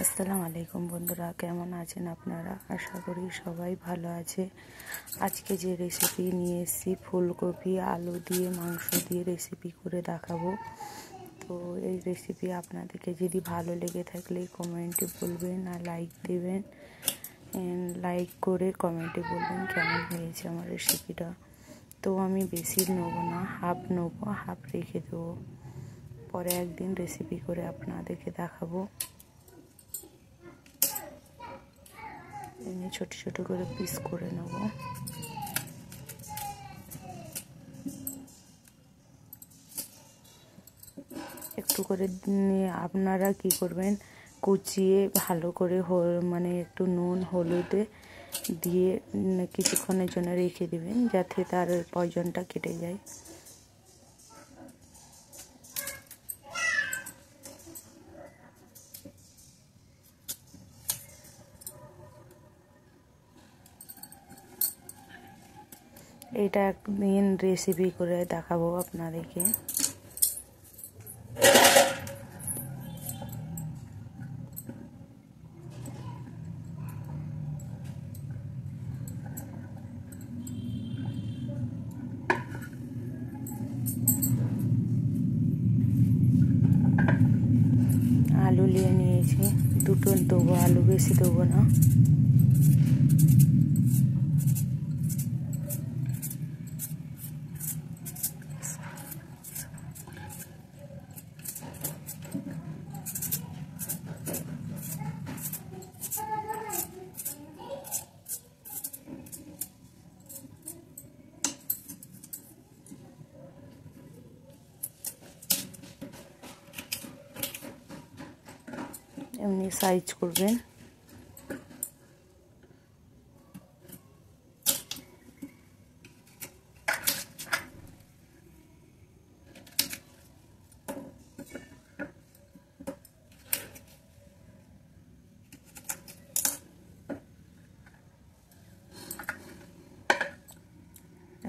আসসালামু আলাইকুম বন্ধুরা, কেমন আছেন আপনারা? আশা করি সবাই ভালো আছে। আজকে যে রেসিপি নিয়ে এসেছি, ফুলকপি আলু দিয়ে মাংস দিয়ে রেসিপি করে দেখাবো। তো এই রেসিপি আপনাদেরকে যদি ভালো লেগে থাকলে কমেন্টে বলবেন আর লাইক দেবেন। লাইক করে কমেন্টে বলবেন কেমন হয়েছে আমার রেসিপিটা। তো আমি বেশি নেবো না, হাফ নেবো, হাফ রেখে দেবো, পরে একদিন রেসিপি করে আপনাদেরকে দেখাবো। এমনি ছোট ছোট করে পিস করে নেব। একটু করে আপনারা কি করবেন, কুচিয়ে ভালো করে মানে একটু নুন হলুদে দিয়ে কিছুক্ষণের জন্য রেখে দেবেন, যাতে তার পয়জনটা কেটে যায়। এটা একদিন রেসিপি করে দেখাবো আপনাদেরকে। আলু নিয়ে নিয়েছি, দুটো দেবো আলু, বেশি দেবো না। এমনি সাইজ করবেন।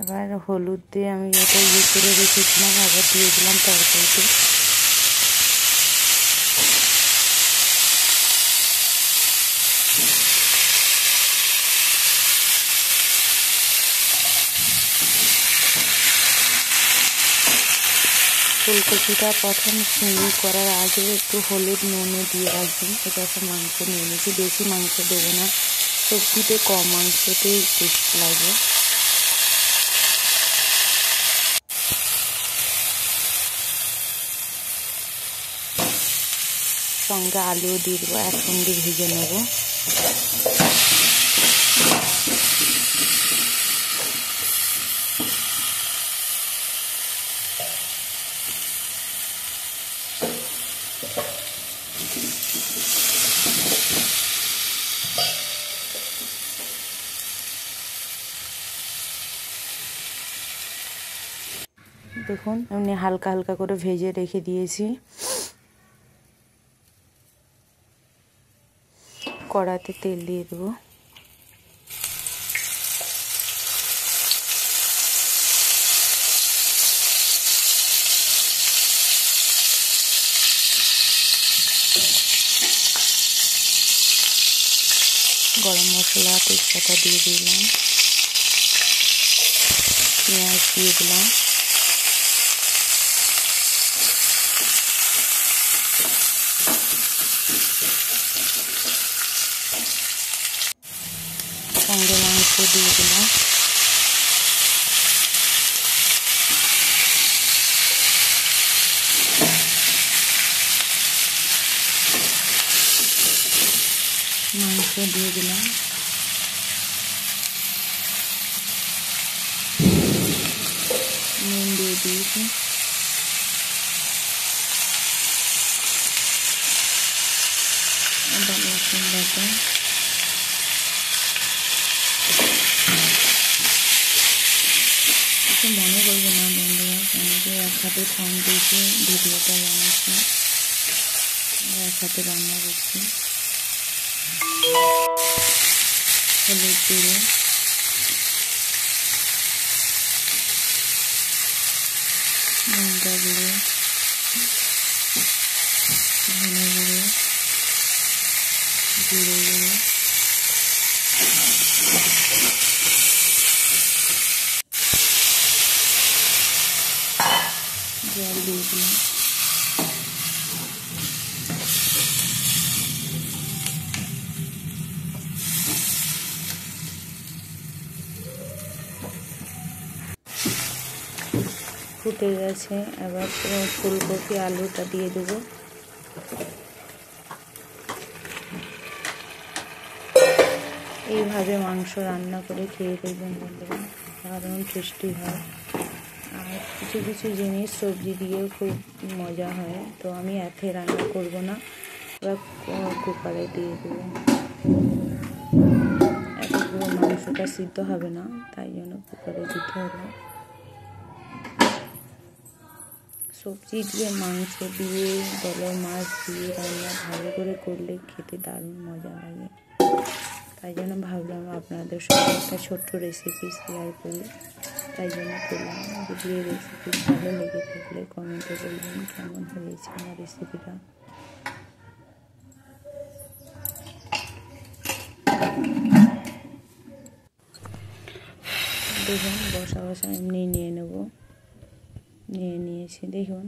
এবার হলুদ দিয়ে আমি এটা করে রেখেছিলাম, আবার দিয়ে দিলাম তরকারিতে। ফুলকপিটা প্রথম করার আগে একটু হলুদ নুনে দিয়ে রাখবেন। এটা একটা মাংস নিয়ে নিয়েছি, বেশি মাংস দেবো না, সবজিতে কম মাংসতেই টেস্ট লাগবে। সঙ্গে আলুও দিয়ে দেবো, একসঙ্গে ভেজে নেব। দেখুন এমনি হালকা হালকা করে ভেজে রেখে দিয়েছি। কড়াতে তেল দিয়ে দেবো। গরম মশলা তেজপাতা দিয়ে দিলাম, পেঁয়াজ দিয়ে দিলাম, সঙ্গে মাংস দিয়ে দিলাম। মাংস দিয়ে দিলাম, নুন দিয়ে দিয়েছি, আদা রসুন বাটা, কিছু মনে করবে না বন্ধুরা, আমাকে এক হাতে ফোন দিয়েছে ভিডিওটা বানাচ্ছি, এক হাতে রান্না করছি। হলুদ গুঁড়ো, লঙ্কা গুঁড়ো, ধনে গুঁড়ো, জিরে গুঁড়ো, জল দিয়ে দিলাম। ফুটে গেছে, এবার ফুলকপি আলুটা দিয়ে দেবো। এইভাবে মাংস রান্না করে খেয়ে দেখবেন বন্ধুরা, দারুণ টেস্টি হয়। আর কিছু কিছু জিনিস সবজি দিয়েও খুব মজা হয়, তো আমি এতে রান্না করব না, এবার কুকারে দিয়ে দেবো। এত পুরো মাংসটা সিদ্ধ হবে না, তাই জন্য কুকারে দিতে হলো। সবজি দিয়ে, মাংস দিয়ে, বলো মাছ দিয়ে রান্না ভালো করে করলে খেতে দারুণ মজা লাগে। তাই জন্য ভাবলাম আপনাদের সঙ্গে একটা ছোট্ট রেসিপি শেয়ার করি, তাই জন্য করলাম। যদি এই রেসিপি ভালো লেগে থাকলে কমেন্টে বলবেন কেমন হয়েছে আমার রেসিপিটা। দেখুন বসা বসা এমনি নিয়ে নেব, নিয়েছি দেখুন।